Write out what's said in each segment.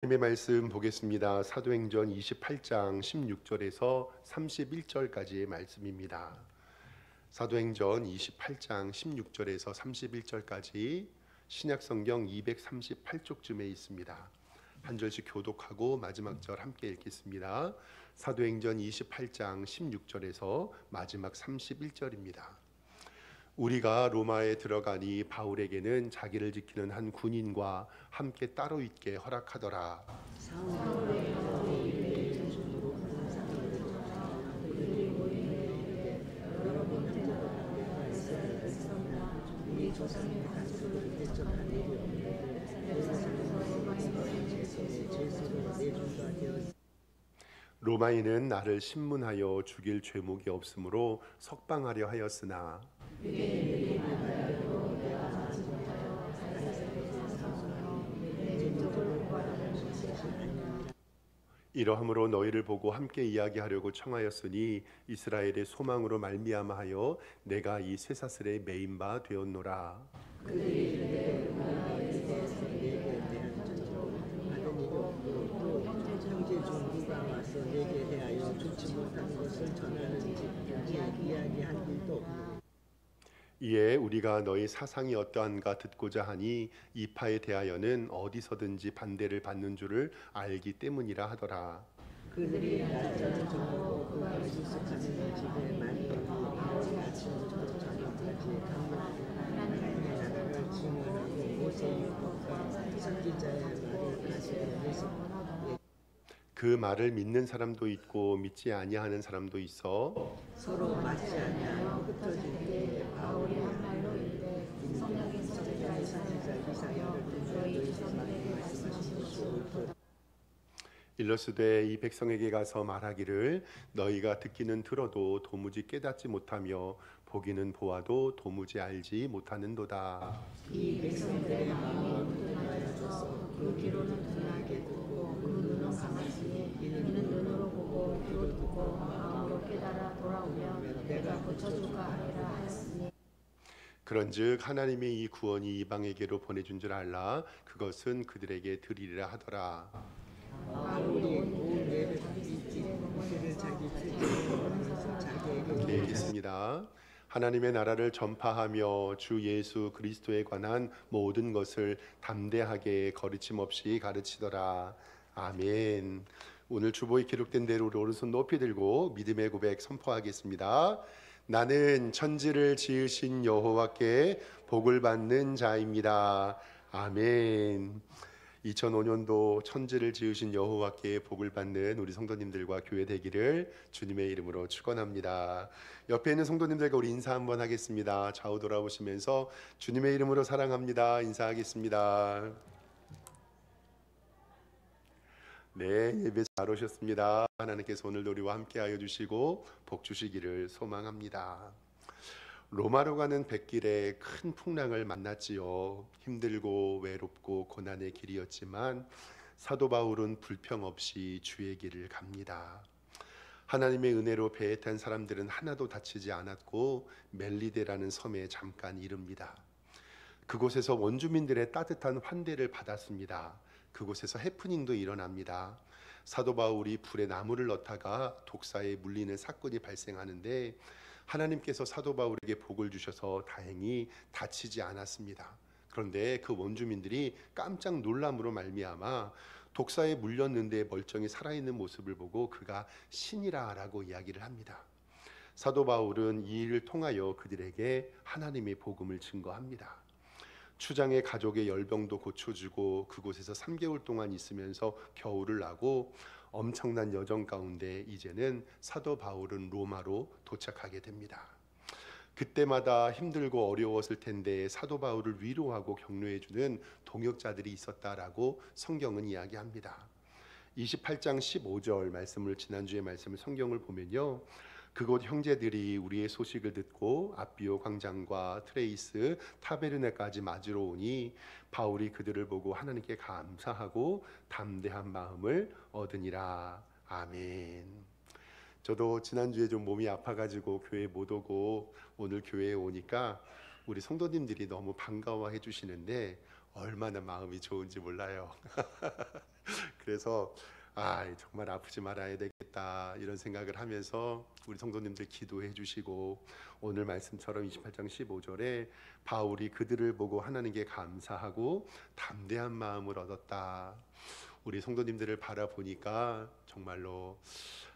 하나님의 말씀 보겠습니다. 사도행전 28장 16절에서 31절까지의 말씀입니다. 사도행전 28장 16절에서 31절까지 신약성경 238쪽쯤에 있습니다. 한 절씩 교독하고 마지막 절 함께 읽겠습니다. 사도행전 28장 16절에서 마지막 31절입니다. 우리가 로마에 들어가니 바울에게는 자기를 지키는 한 군인과 함께 따로 있게 허락하더라. 로마인은 나를 신문하여 죽일 죄목이 없으므로 석방하려 하였으나 이러함으로 너희를 보고 함께 이야기하려고 청하였으니 이스라엘의 소망으로 말미암아 하여 내가 이 쇠사슬에 매인 바 되었노라. 형제 중 누가 와서 내게 대하여 좋지 못한 것을 전하는지 이야기한 일도 없고 이에 우리가 너희 사상이 어떠한가 듣고자 하니 이 파에 대하여는 어디서든지 반대를 받는 줄을 알기 때문이라 하더라. 그들이 날짜를 정하고 그가 수습하는 집에 많이 바울이 아침부터 저녁까지 하나님의 나라를 증언하고 모세의 율법과 선지자의 말을 가르치면서 그 말을 믿는 사람도 있고 믿지 아니하는 사람도 있어 서로 맞지 아니하여 흩어질 때에 바울이 한 말로 이르되 성령의 선지자 이사야를 너희 선생에게 말씀하신 것이 옳도다. 일러스되 이 백성에게 가서 말하기를 너희가 듣기는 들어도 도무지 깨닫지 못하며 보기는 보아도 도무지 알지 못하는도다. 이 백성들의 마음이 둔하여져서 그 귀로는 둔하게 듣고 그 눈은 감았으니 이는 눈으로 보고 귀로 듣고 마음으로 깨달아 돌아오면 내가 고쳐줄까 하리라 하였으니 그런즉 하나님의 이 구원이 이방에게로 보내준 줄 알라. 그것은 그들에게 드리리라 하더라. 바울이 온 예를 그를 자기 뜻대로 자기에게 읽겠습니다. 하나님의 나라를 전파하며 주 예수 그리스도에 관한 모든 것을 담대하게 거르침 없이 가르치더라. 아멘. 오늘 주보에 기록된 대로 오른손 높이 들고 믿음의 고백 선포하겠습니다. 나는 천지를 지으신 여호와께 복을 받는 자입니다. 아멘. 2005년도 천지를 지으신 여호와께 복을 받는 우리 성도님들과 교회 되기를 주님의 이름으로 축원합니다. 옆에 있는 성도님들과 우리 인사 한번 하겠습니다. 좌우 돌아보시면서 주님의 이름으로 사랑합니다. 인사하겠습니다. 네, 예배 잘 오셨습니다. 하나님께서 오늘도 우리와 함께하여 주시고 복 주시기를 소망합니다. 로마로 가는 백길에 큰 풍랑을 만났지요. 힘들고 외롭고 고난의 길이었지만 사도 바울은 불평 없이 주의 길을 갑니다. 하나님의 은혜로 배에 탄 사람들은 하나도 다치지 않았고 멜리데라는 섬에 잠깐 이릅니다. 그곳에서 원주민들의 따뜻한 환대를 받았습니다. 그곳에서 해프닝도 일어납니다. 사도 바울이 불에 나무를 넣다가 독사에 물리는 사건이 발생하는데 하나님께서 사도 바울에게 복을 주셔서 다행히 다치지 않았습니다. 그런데 그 원주민들이 깜짝 놀람으로 말미암아 독사에 물렸는데 멀쩡히 살아있는 모습을 보고 그가 신이라라고 이야기를 합니다. 사도 바울은 이 일을 통하여 그들에게 하나님의 복음을 증거합니다. 추장의 가족의 열병도 고쳐주고 그곳에서 3개월 동안 있으면서 겨울을 나고 엄청난 여정 가운데 이제는 사도 바울은 로마로 도착하게 됩니다. 그때마다 힘들고 어려웠을 텐데 사도 바울을 위로하고 격려해주는 동역자들이 있었다라고 성경은 이야기합니다. 28장 15절 말씀을 지난주에 말씀을 성경을 보면요. 그곳 형제들이 우리의 소식을 듣고 아비오 광장과 트레이스 타베르네까지 맞으러 오니 바울이 그들을 보고 하나님께 감사하고 담대한 마음을 얻으니라. 아멘. 저도 지난주에 좀 몸이 아파가지고 교회 못 오고 오늘 교회에 오니까 우리 성도님들이 너무 반가워해 주시는데 얼마나 마음이 좋은지 몰라요. 그래서 정말 아프지 말아야 되겠다 이런 생각을 하면서 우리 성도님들 기도해 주시고, 오늘 말씀처럼 28장 15절에 바울이 그들을 보고 하나님께 감사하고 담대한 마음을 얻었다. 우리 성도님들을 바라보니까 정말로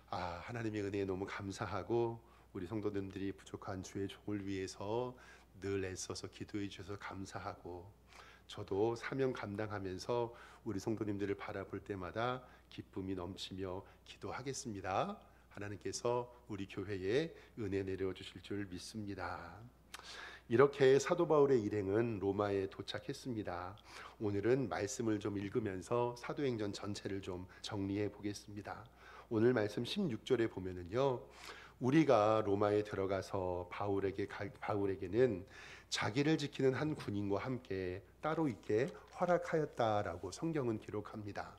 하나님의 은혜에 너무 감사하고, 우리 성도님들이 부족한 주의 종을 위해서 늘 애써서 기도해 주셔서 감사하고, 저도 사명 감당하면서 우리 성도님들을 바라볼 때마다 기쁨이 넘치며 기도하겠습니다. 하나님께서 우리 교회에 은혜 내려 주실 줄 믿습니다. 이렇게 사도 바울의 일행은 로마에 도착했습니다. 오늘은 말씀을 좀 읽으면서 사도행전 전체를 좀 정리해 보겠습니다. 오늘 말씀 16절에 보면은요, 우리가 로마에 들어가서 바울에게는 자기를 지키는 한 군인과 함께 따로 있게 허락하였다라고 성경은 기록합니다.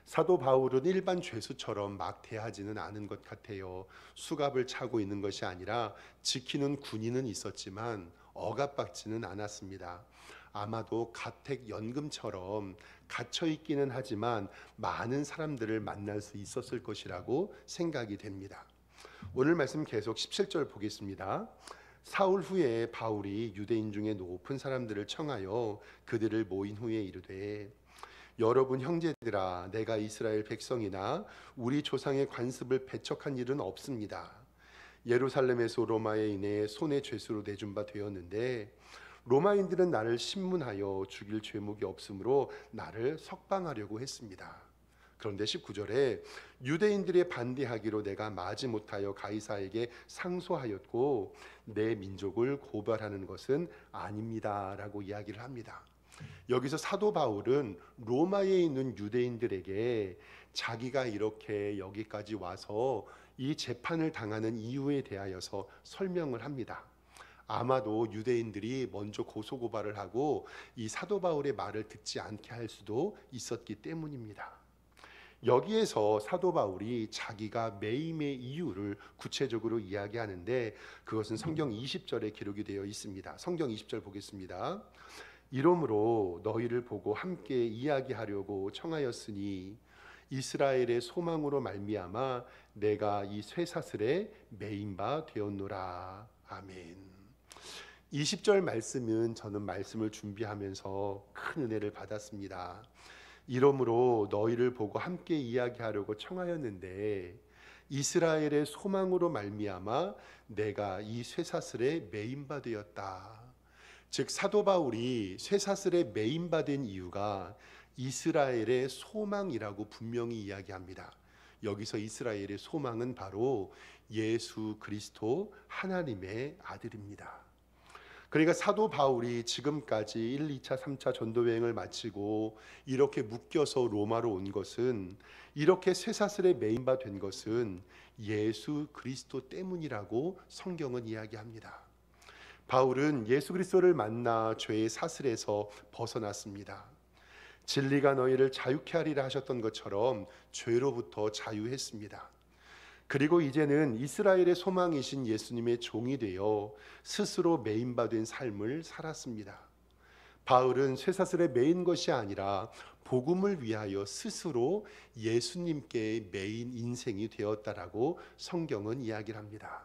사도 바울은 일반 죄수처럼 막 대하지는 않은 것 같아요. 수갑을 차고 있는 것이 아니라 지키는 군인은 있었지만 억압받지는 않았습니다. 아마도 가택연금처럼 갇혀 있기는 하지만 많은 사람들을 만날 수 있었을 것이라고 생각이 됩니다. 오늘 말씀 계속 17절 보겠습니다. 사울 후에 바울이 유대인 중에 높은 사람들을 청하여 그들을 모인 후에 이르되, 여러분 형제들아, 내가 이스라엘 백성이나 우리 조상의 관습을 배척한 일은 없습니다. 예루살렘에서 로마에 인해 손의 죄수로 내준 바 되었는데 로마인들은 나를 신문하여 죽일 죄목이 없으므로 나를 석방하려고 했습니다. 그런데 19절에 유대인들의 반대하기로 내가 마지못하여 가이사에게 상소하였고 내 민족을 고발하는 것은 아닙니다 라고 이야기를 합니다. 여기서 사도 바울은 로마에 있는 유대인들에게 자기가 이렇게 여기까지 와서 이 재판을 당하는 이유에 대하여서 설명을 합니다. 아마도 유대인들이 먼저 고소고발을 하고 이 사도 바울의 말을 듣지 않게 할 수도 있었기 때문입니다. 여기에서 사도 바울이 자기가 매임의 이유를 구체적으로 이야기하는데, 그것은 성경 20절에 기록이 되어 있습니다. 성경 20절 보겠습니다. 이러므로 너희를 보고 함께 이야기하려고 청하였으니 이스라엘의 소망으로 말미암아 내가 이 쇠사슬에 매인 바 되었노라. 아멘. 20절 말씀은 저는 말씀을 준비하면서 큰 은혜를 받았습니다. 이러므로 너희를 보고 함께 이야기하려고 청하였는데 이스라엘의 소망으로 말미암아 내가 이 쇠사슬에 매인 바 되었다. 즉 사도 바울이 쇠사슬에 매인 바 된 이유가 이스라엘의 소망이라고 분명히 이야기합니다. 여기서 이스라엘의 소망은 바로 예수 그리스도 하나님의 아들입니다. 그러니까 사도 바울이 지금까지 1, 2차, 3차 전도 여행을 마치고 이렇게 묶여서 로마로 온 것은, 이렇게 쇠사슬에 매인 바 된 것은 예수 그리스도 때문이라고 성경은 이야기합니다. 바울은 예수 그리스도를 만나 죄의 사슬에서 벗어났습니다. 진리가 너희를 자유케 하리라 하셨던 것처럼 죄로부터 자유했습니다. 그리고 이제는 이스라엘의 소망이신 예수님의 종이 되어 스스로 매인받은 삶을 살았습니다. 바울은 쇠사슬에 매인 것이 아니라 복음을 위하여 스스로 예수님께 매인 인생이 되었다라고 성경은 이야기를 합니다.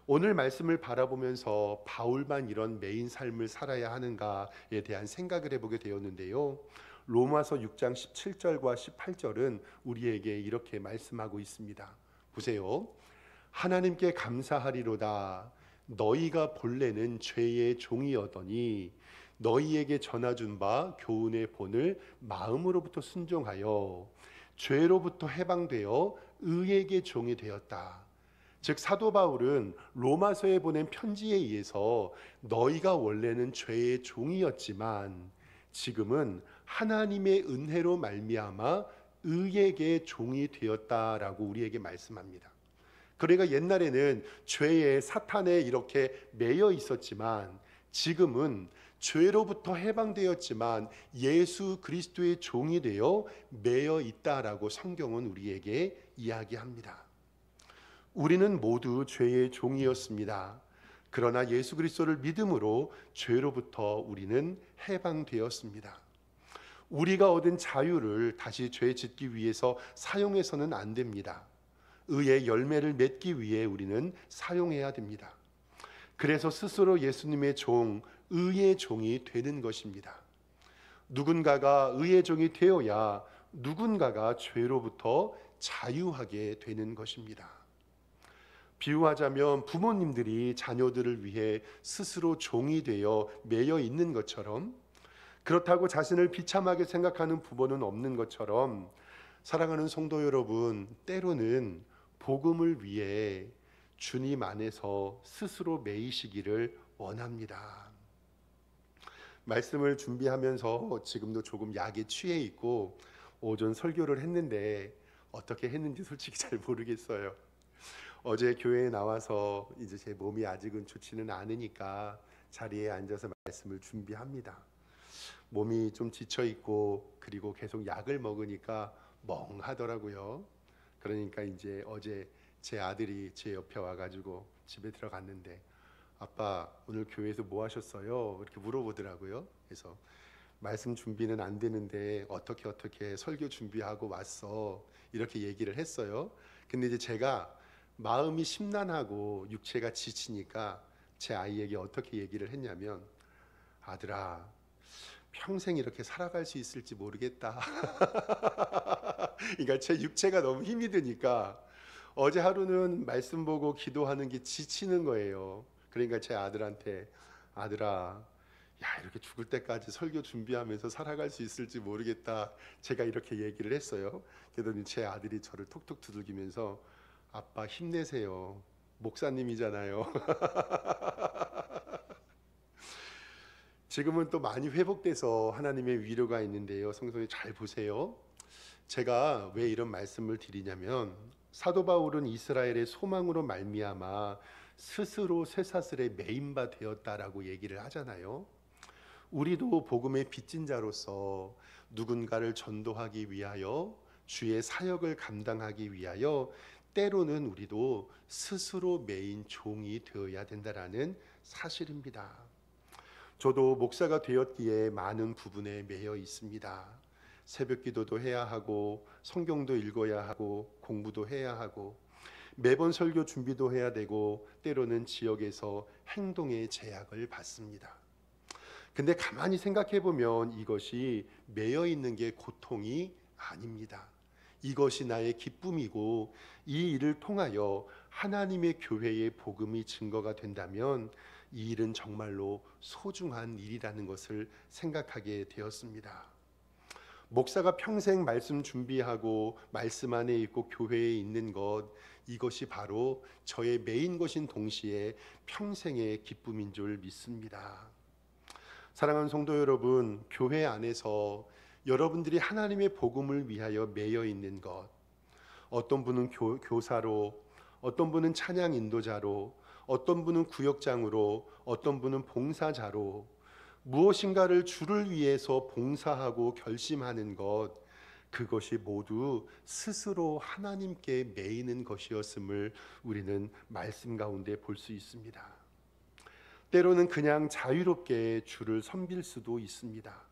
오늘 말씀을 바라보면서 바울만 이런 매인 삶을 살아야 하는가에 대한 생각을 해보게 되었는데요. 로마서 6장 17절과 18절은 우리에게 이렇게 말씀하고 있습니다. 보세요. 하나님께 감사하리로다. 너희가 본래는 죄의 종이었더니 너희에게 전해준 바 교훈의 본을 마음으로부터 순종하여 죄로부터 해방되어 의에게 종이 되었다. 즉 사도 바울은 로마서에 보낸 편지에 의해서 너희가 원래는 죄의 종이었지만 지금은 하나님의 은혜로 말미암아 의에게 종이 되었다라고 우리에게 말씀합니다. 그러니까 옛날에는 죄에 사탄에 이렇게 매여 있었지만 지금은 죄로부터 해방되었지만 예수 그리스도의 종이 되어 매여 있다라고 성경은 우리에게 이야기합니다. 우리는 모두 죄의 종이었습니다. 그러나 예수 그리스도를 믿음으로 죄로부터 우리는 해방되었습니다. 우리가 얻은 자유를 다시 죄 짓기 위해서 사용해서는 안 됩니다. 의의 열매를 맺기 위해 우리는 사용해야 됩니다. 그래서 스스로 예수님의 종, 의의 종이 되는 것입니다. 누군가가 의의 종이 되어야 누군가가 죄로부터 자유하게 되는 것입니다. 비유하자면 부모님들이 자녀들을 위해 스스로 종이 되어 매여 있는 것처럼, 그렇다고 자신을 비참하게 생각하는 부모는 없는 것처럼, 사랑하는 성도 여러분, 때로는 복음을 위해 주님 안에서 스스로 매이시기를 원합니다. 말씀을 준비하면서 지금도 조금 약에 취해 있고 오전 설교를 했는데 어떻게 했는지 솔직히 잘 모르겠어요. 어제 교회에 나와서 이제 제 몸이 아직은 좋지는 않으니까 자리에 앉아서 말씀을 준비합니다. 몸이 좀 지쳐 있고 그리고 계속 약을 먹으니까 멍하더라고요. 그러니까 이제 어제 제 아들이 제 옆에 와가지고 집에 들어갔는데, 아빠 오늘 교회에서 뭐 하셨어요? 이렇게 물어보더라고요. 그래서 말씀 준비는 안 되는데 어떻게 설교 준비하고 왔어, 이렇게 얘기를 했어요. 근데 이제 제가 마음이 심란하고 육체가 지치니까 제 아이에게 어떻게 얘기를 했냐면, 아들아 평생 이렇게 살아갈 수 있을지 모르겠다. 그러니까 제 육체가 너무 힘이 드니까 어제 하루는 말씀 보고 기도하는 게 지치는 거예요. 그러니까 제 아들한테, 아들아 야 이렇게 죽을 때까지 설교 준비하면서 살아갈 수 있을지 모르겠다, 제가 이렇게 얘기를 했어요. 그랬더니 제 아들이 저를 톡톡 두들기면서, 아빠 힘내세요, 목사님이잖아요. 지금은 또 많이 회복돼서 하나님의 위로가 있는데요, 성도님 잘 보세요. 제가 왜 이런 말씀을 드리냐면, 사도 바울은 이스라엘의 소망으로 말미암아 스스로 쇠사슬에 매인 바 되었다라고 얘기를 하잖아요. 우리도 복음의 빚진 자로서 누군가를 전도하기 위하여, 주의 사역을 감당하기 위하여 때로는 우리도 스스로 매인 종이 되어야 된다라는 사실입니다. 저도 목사가 되었기에 많은 부분에 매여 있습니다. 새벽 기도도 해야 하고 성경도 읽어야 하고 공부도 해야 하고 매번 설교 준비도 해야 되고 때로는 지역에서 행동의 제약을 받습니다. 근데 가만히 생각해 보면 이것이 매여 있는 게 고통이 아닙니다. 이것이 나의 기쁨이고 이 일을 통하여 하나님의 교회의 복음이 증거가 된다면 이 일은 정말로 소중한 일이라는 것을 생각하게 되었습니다. 목사가 평생 말씀 준비하고 말씀 안에 있고 교회에 있는 것, 이것이 바로 저의 메인 것인 동시에 평생의 기쁨인 줄 믿습니다. 사랑하는 성도 여러분, 교회 안에서 여러분들이 하나님의 복음을 위하여 매여 있는 것, 어떤 분은 교사로, 어떤 분은 찬양 인도자로, 어떤 분은 구역장으로, 어떤 분은 봉사자로 무엇인가를 주를 위해서 봉사하고 결심하는 것, 그것이 모두 스스로 하나님께 매이는 것이었음을 우리는 말씀 가운데 볼 수 있습니다. 때로는 그냥 자유롭게 주를 섬길 수도 있습니다.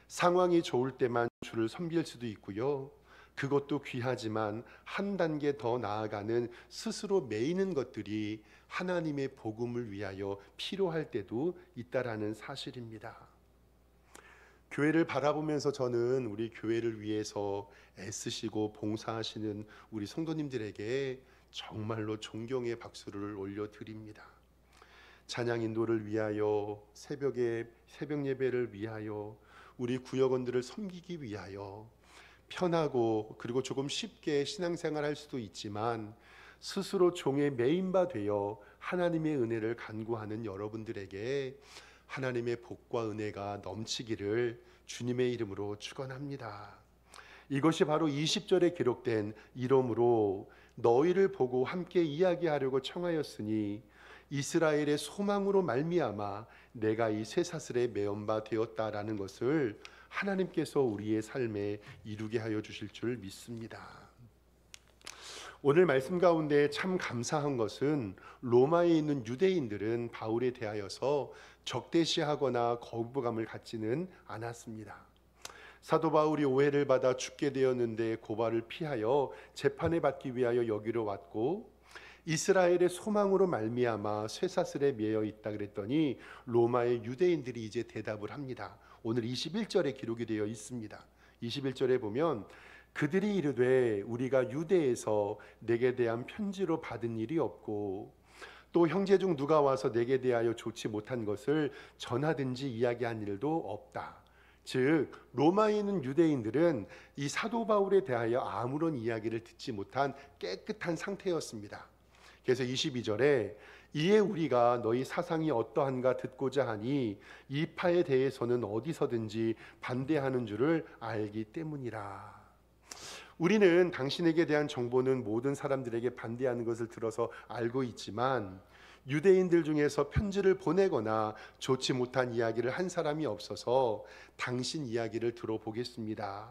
상황이 좋을 때만 주를 섬길 수도 있고요. 그것도 귀하지만 한 단계 더 나아가는 스스로 매이는 것들이 하나님의 복음을 위하여 필요할 때도 있다라는 사실입니다. 교회를 바라보면서 저는 우리 교회를 위해서 애쓰시고 봉사하시는 우리 성도님들에게 정말로 존경의 박수를 올려드립니다. 찬양 인도를 위하여, 새벽 예배를 위하여, 우리 구역원들을 섬기기 위하여 편하고 그리고 조금 쉽게 신앙생활 할 수도 있지만 스스로 종의 매인바 되어 하나님의 은혜를 간구하는 여러분들에게 하나님의 복과 은혜가 넘치기를 주님의 이름으로 축원합니다. 이것이 바로 20절에 기록된 이러므로 너희를 보고 함께 이야기하려고 청하였으니 이스라엘의 소망으로 말미암아 내가 이 쇠사슬에 매연 바 되었다라는 것을 하나님께서 우리의 삶에 이루게 하여 주실 줄 믿습니다. 오늘 말씀 가운데 참 감사한 것은 로마에 있는 유대인들은 바울에 대하여서 적대시하거나 거부감을 갖지는 않았습니다. 사도 바울이 오해를 받아 죽게 되었는데 고발을 피하여 재판에 받기 위하여 여기로 왔고, 이스라엘의 소망으로 말미암아 쇠사슬에 매여 있다 그랬더니 로마의 유대인들이 이제 대답을 합니다. 오늘 21절에 기록이 되어 있습니다. 21절에 보면 그들이 이르되 우리가 유대에서 내게 대한 편지로 받은 일이 없고 또 형제 중 누가 와서 내게 대하여 좋지 못한 것을 전하든지 이야기한 일도 없다. 즉 로마에 있는 유대인들은 이 사도 바울에 대하여 아무런 이야기를 듣지 못한 깨끗한 상태였습니다. 그래서 22절에 이에 우리가 너희 사상이 어떠한가 듣고자 하니 이 파에 대해서는 어디서든지 반대하는 줄을 알기 때문이라. 우리는 당신에게 대한 정보는 모든 사람들에게 반대하는 것을 들어서 알고 있지만 유대인들 중에서 편지를 보내거나 좋지 못한 이야기를 한 사람이 없어서 당신 이야기를 들어보겠습니다.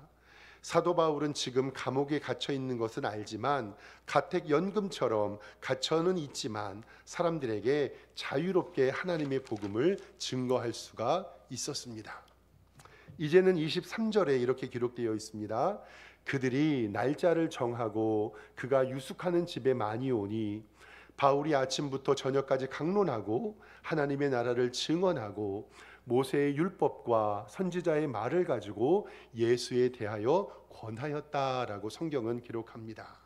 사도 바울은 지금 감옥에 갇혀 있는 것은 알지만 가택연금처럼 갇혀는 있지만 사람들에게 자유롭게 하나님의 복음을 증거할 수가 있었습니다. 이제는 23절에 이렇게 기록되어 있습니다. 그들이 날짜를 정하고 그가 유숙하는 집에 많이 오니 바울이 아침부터 저녁까지 강론하고 하나님의 나라를 증언하고 모세의 율법과 선지자의 말을 가지고 예수에 대하여 권하였다라고 성경은 기록합니다.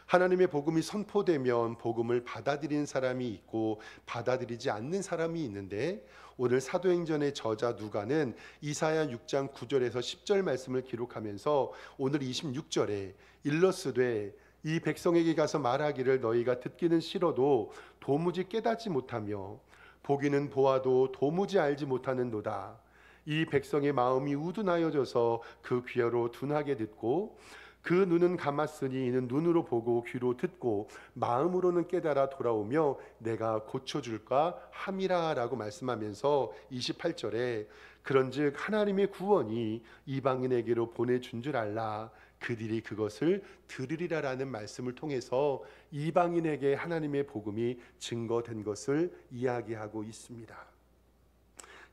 하나님의 복음이 선포되면 복음을 받아들인 사람이 있고 받아들이지 않는 사람이 있는데, 오늘 사도행전의 저자 누가는 이사야 6장 9절에서 10절 말씀을 기록하면서 오늘 26절에 일러스되 이 백성에게 가서 말하기를 너희가 듣기는 싫어도 도무지 깨닫지 못하며 보기는 보아도 도무지 알지 못하는도다. 이 백성의 마음이 우둔하여져서 그 귀로 둔하게 듣고 그 눈은 감았으니 이는 눈으로 보고 귀로 듣고 마음으로는 깨달아 돌아오며 내가 고쳐줄까 함이라 라고 말씀하면서 28절에 그런즉 하나님의 구원이 이방인에게로 보내준 줄 알라. 그들이 그것을 들으리라 라는 말씀을 통해서 이방인에게 하나님의 복음이 증거된 것을 이야기하고 있습니다.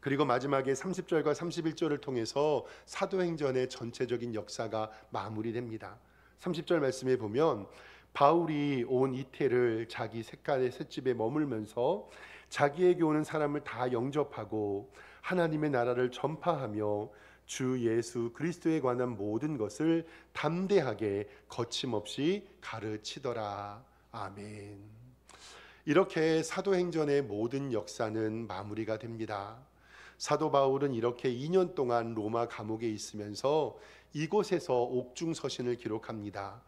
그리고 마지막에 30절과 31절을 통해서 사도행전의 전체적인 역사가 마무리됩니다. 30절 말씀에 보면 바울이 온 이태를 자기 색깔의 셋집에 머물면서 자기에게 오는 사람을 다 영접하고 하나님의 나라를 전파하며 주 예수 그리스도에 관한 모든 것을 담대하게 거침없이 가르치더라. 아멘. 이렇게 사도행전의 모든 역사는 마무리가 됩니다. 사도 바울은 이렇게 2년 동안 로마 감옥에 있으면서 이곳에서 옥중서신을 기록합니다.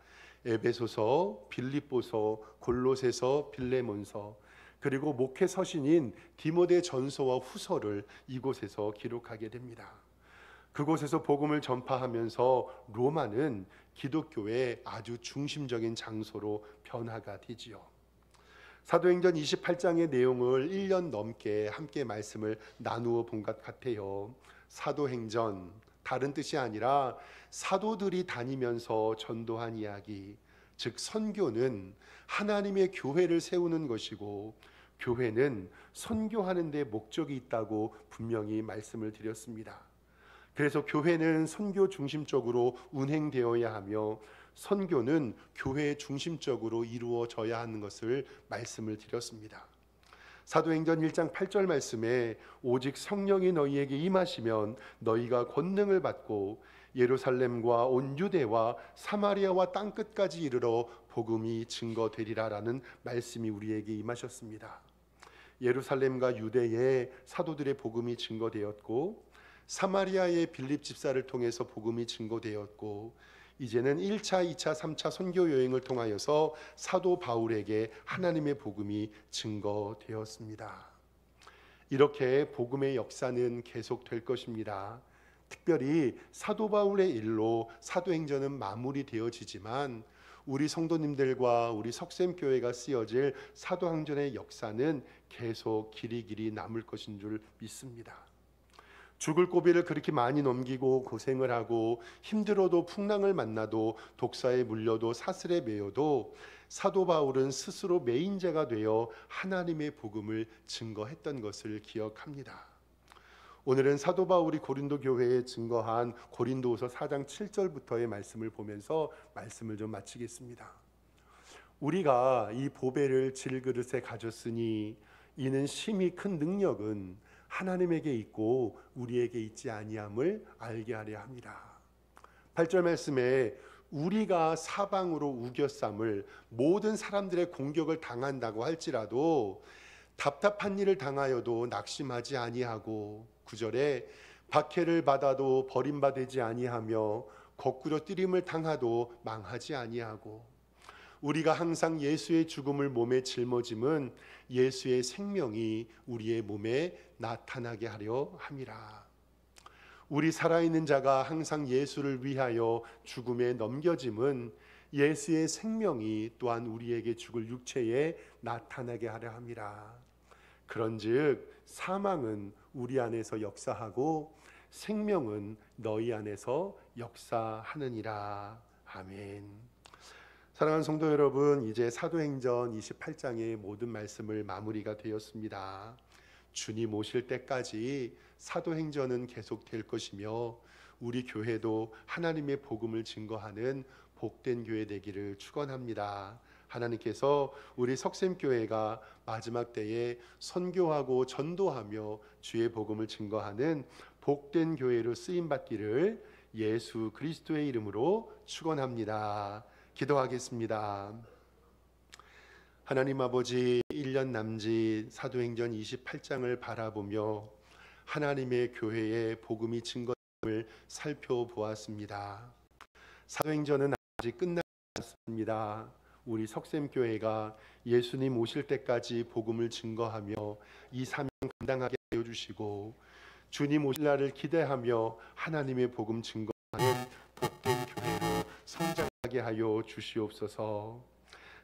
에베소서, 빌립보서, 골로새서, 빌레몬서, 그리고 목회 서신인 디모데 전서와 후서를 이곳에서 기록하게 됩니다. 그곳에서 복음을 전파하면서 로마는 기독교의 아주 중심적인 장소로 변화가 되지요. 사도행전 28장의 내용을 1년 넘게 함께 말씀을 나누어 본 것 같아요. 사도행전, 다른 뜻이 아니라 사도들이 다니면서 전도한 이야기, 즉 선교는 하나님의 교회를 세우는 것이고 교회는 선교하는 데 목적이 있다고 분명히 말씀을 드렸습니다. 그래서 교회는 선교 중심적으로 운행되어야 하며 선교는 교회 중심적으로 이루어져야 하는 것을 말씀을 드렸습니다. 사도행전 1장 8절 말씀에 오직 성령이 너희에게 임하시면 너희가 권능을 받고 예루살렘과 온 유대와 사마리아와 땅끝까지 이르러 복음이 증거되리라라는 말씀이 우리에게 임하셨습니다. 예루살렘과 유대에 사도들의 복음이 증거되었고 사마리아의 빌립 집사를 통해서 복음이 증거되었고 이제는 1차, 2차, 3차 선교 여행을 통하여서 사도 바울에게 하나님의 복음이 증거되었습니다. 이렇게 복음의 역사는 계속될 것입니다. 특별히 사도 바울의 일로 사도행전은 마무리되어지지만 우리 성도님들과 우리 석샘교회가 쓰여질 사도행전의 역사는 계속 길이 남을 것인 줄 믿습니다. 죽을 고비를 그렇게 많이 넘기고 고생을 하고 힘들어도 풍랑을 만나도 독사에 물려도 사슬에 매여도 사도 바울은 스스로 매인자가 되어 하나님의 복음을 증거했던 것을 기억합니다. 오늘은 사도 바울이 고린도 교회에 증거한 고린도후서 4장 7절부터의 말씀을 보면서 말씀을 좀 마치겠습니다. 우리가 이 보배를 질그릇에 가졌으니 이는 심히 큰 능력은 하나님에게 있고 우리에게 있지 아니함을 알게 하려 합니다. 8절 말씀에 우리가 사방으로 우겨쌈을 모든 사람들의 공격을 당한다고 할지라도 답답한 일을 당하여도 낙심하지 아니하고 9절에 박해를 받아도 버림받지 아니하며 거꾸로 뜨림을 당하도 망하지 아니하고 우리가 항상 예수의 죽음을 몸에 짊어짐은 예수의 생명이 우리의 몸에 나타나게 하려 함이라. 우리 살아있는 자가 항상 예수를 위하여 죽음에 넘겨짐은 예수의 생명이 또한 우리에게 죽을 육체에 나타나게 하려 함이라. 그런즉 사망은 우리 안에서 역사하고 생명은 너희 안에서 역사하느니라. 아멘. 사랑하는 성도 여러분, 이제 사도행전 28장의 모든 말씀을 마무리가 되었습니다. 주님 오실 때까지 사도행전은 계속될 것이며 우리 교회도 하나님의 복음을 증거하는 복된 교회 되기를 축원합니다. 하나님께서 우리 석샘교회가 마지막 때에 선교하고 전도하며 주의 복음을 증거하는 복된 교회로 쓰임받기를 예수 그리스도의 이름으로 축원합니다. 기도하겠습니다. 하나님 아버지, 1년 남짓 사도행전 28장을 바라보며 하나님의 교회의 복음이 증거됨을 살펴보았습니다. 사도행전은 아직 끝나지 않습니다. 우리 석샘교회가 예수님 오실 때까지 복음을 증거하며 이 사명 감당하게 하여 주시고 주님 오실 날을 기대하며 하나님의 복음 증거하는 복된 교회로 성장하게 하여 주시옵소서.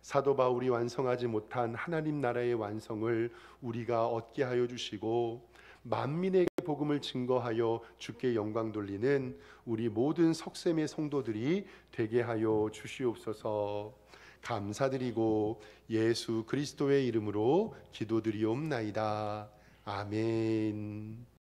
사도 바울이 완성하지 못한 하나님 나라의 완성을 우리가 얻게 하여 주시고 만민에게 복음을 증거하여 주께 영광 돌리는 우리 모든 석샘의 성도들이 되게 하여 주시옵소서. 감사드리고 예수 그리스도의 이름으로 기도드리옵나이다. 아멘.